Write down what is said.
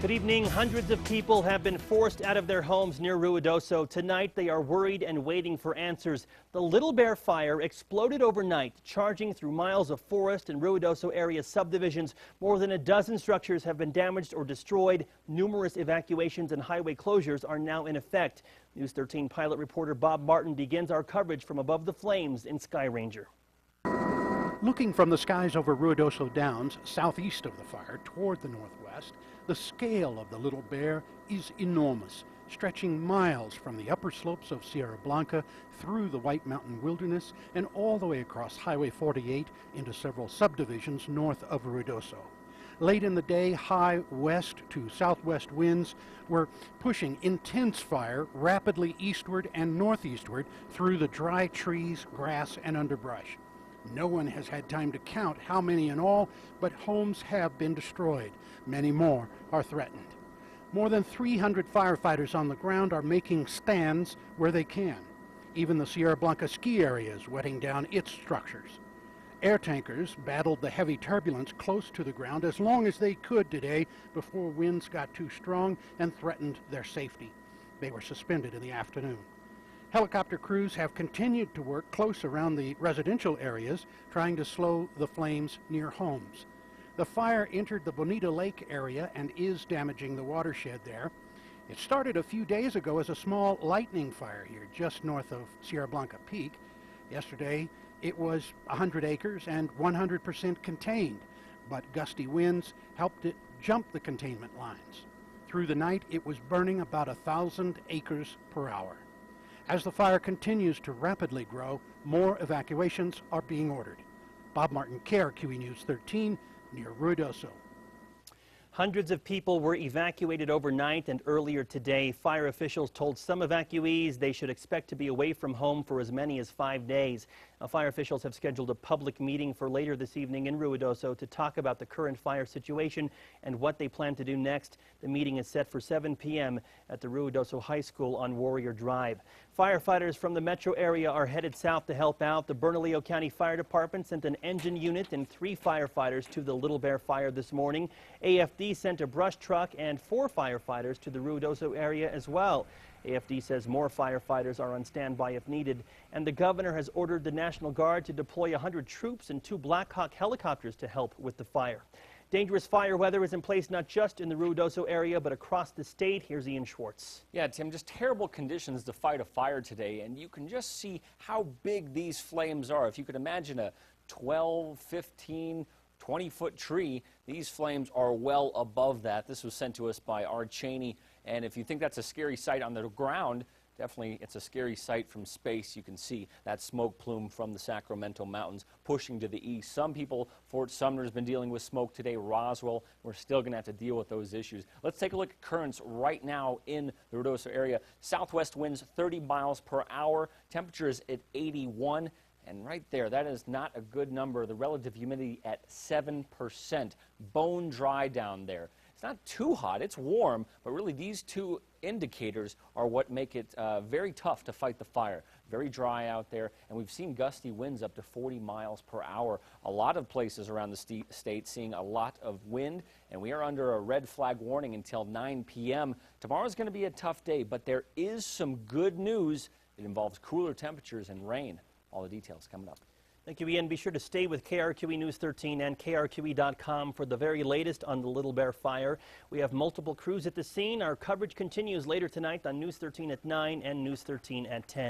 Good evening. Hundreds of people have been forced out of their homes near Ruidoso. Tonight, they are worried and waiting for answers. The Little Bear fire exploded overnight, charging through miles of forest and Ruidoso area subdivisions. More than a dozen structures have been damaged or destroyed. Numerous evacuations and highway closures are now in effect. News 13 pilot reporter Bob Martin begins our coverage from above the flames in Sky Ranger. Looking from the skies over Ruidoso Downs, southeast of the fire, toward the northwest, the scale of the Little Bear is enormous, stretching miles from the upper slopes of Sierra Blanca through the White Mountain Wilderness and all the way across Highway 48 into several subdivisions north of Ruidoso. Late in the day, high west to southwest winds were pushing intense fire rapidly eastward and northeastward through the dry trees, grass, and underbrush. No one has had time to count how many in all, but homes have been destroyed. Many more are threatened. More than 300 firefighters on the ground are making stands where they can. Even the Sierra Blanca ski area is wetting down its structures. Air tankers battled the heavy turbulence close to the ground as long as they could today before winds got too strong and threatened their safety. They were suspended in the afternoon. Helicopter crews have continued to work close around the residential areas, trying to slow the flames near homes. The fire entered the Bonita Lake area and is damaging the watershed there. It started a few days ago as a small lightning fire here just north of Sierra Blanca Peak. Yesterday, it was 100 acres and 100% contained, but gusty winds helped it jump the containment lines. Through the night, it was burning about 1,000 acres per hour. As the fire continues to rapidly grow, more evacuations are being ordered. Bob Martin, KRQE News 13, near Ruidoso. Hundreds of people were evacuated overnight and earlier today. Fire officials told some evacuees they should expect to be away from home for as many as 5 days. Now, fire officials have scheduled a public meeting for later this evening in Ruidoso to talk about the current fire situation and what they plan to do next. The meeting is set for 7 p.m. at the Ruidoso High School on Warrior Drive. Firefighters from the metro area are headed south to help out. The Bernalillo County Fire Department sent an engine unit and 3 firefighters to the Little Bear fire this morning. AFD sent a brush truck and 4 firefighters to the Ruidoso area as well. AFD says more firefighters are on standby if needed, and the governor has ordered the National Guard to deploy 100 troops and 2 Black Hawk helicopters to help with the fire. Dangerous fire weather is in place not just in the Ruidoso area, but across the state. Here's Ian Schwartz. Yeah, Tim, just terrible conditions to fight a fire today, and you can just see how big these flames are. If you could imagine a 12, 15, 20-foot tree, these flames are well above that. This was sent to us by R. Cheney, and if you think that's a scary sight on the ground, definitely it's a scary sight from space. You can see that smoke plume from the Sacramento Mountains pushing to the east. Some people, Fort Sumner has been dealing with smoke today. Roswell, we're still going to have to deal with those issues. Let's take a look at currents right now in the Ruidoso area. Southwest winds 30 miles per hour. Temperature is at 81. And right there, that is not a good number. The relative humidity at 7%. Bone dry down there. It's not too hot, it's warm, but really these two indicators are what make it very tough to fight the fire. Very dry out there, and we've seen gusty winds up to 40 miles per hour. A lot of places around the state seeing a lot of wind, and we are under a red flag warning until 9 p.m. Tomorrow's going to be a tough day, but there is some good news. It involves cooler temperatures and rain. All the details coming up. Thank you, Ian. Be sure to stay with KRQE News 13 and KRQE.com for the very latest on the Little Bear fire. We have multiple crews at the scene. Our coverage continues later tonight on News 13 at 9 and News 13 at 10.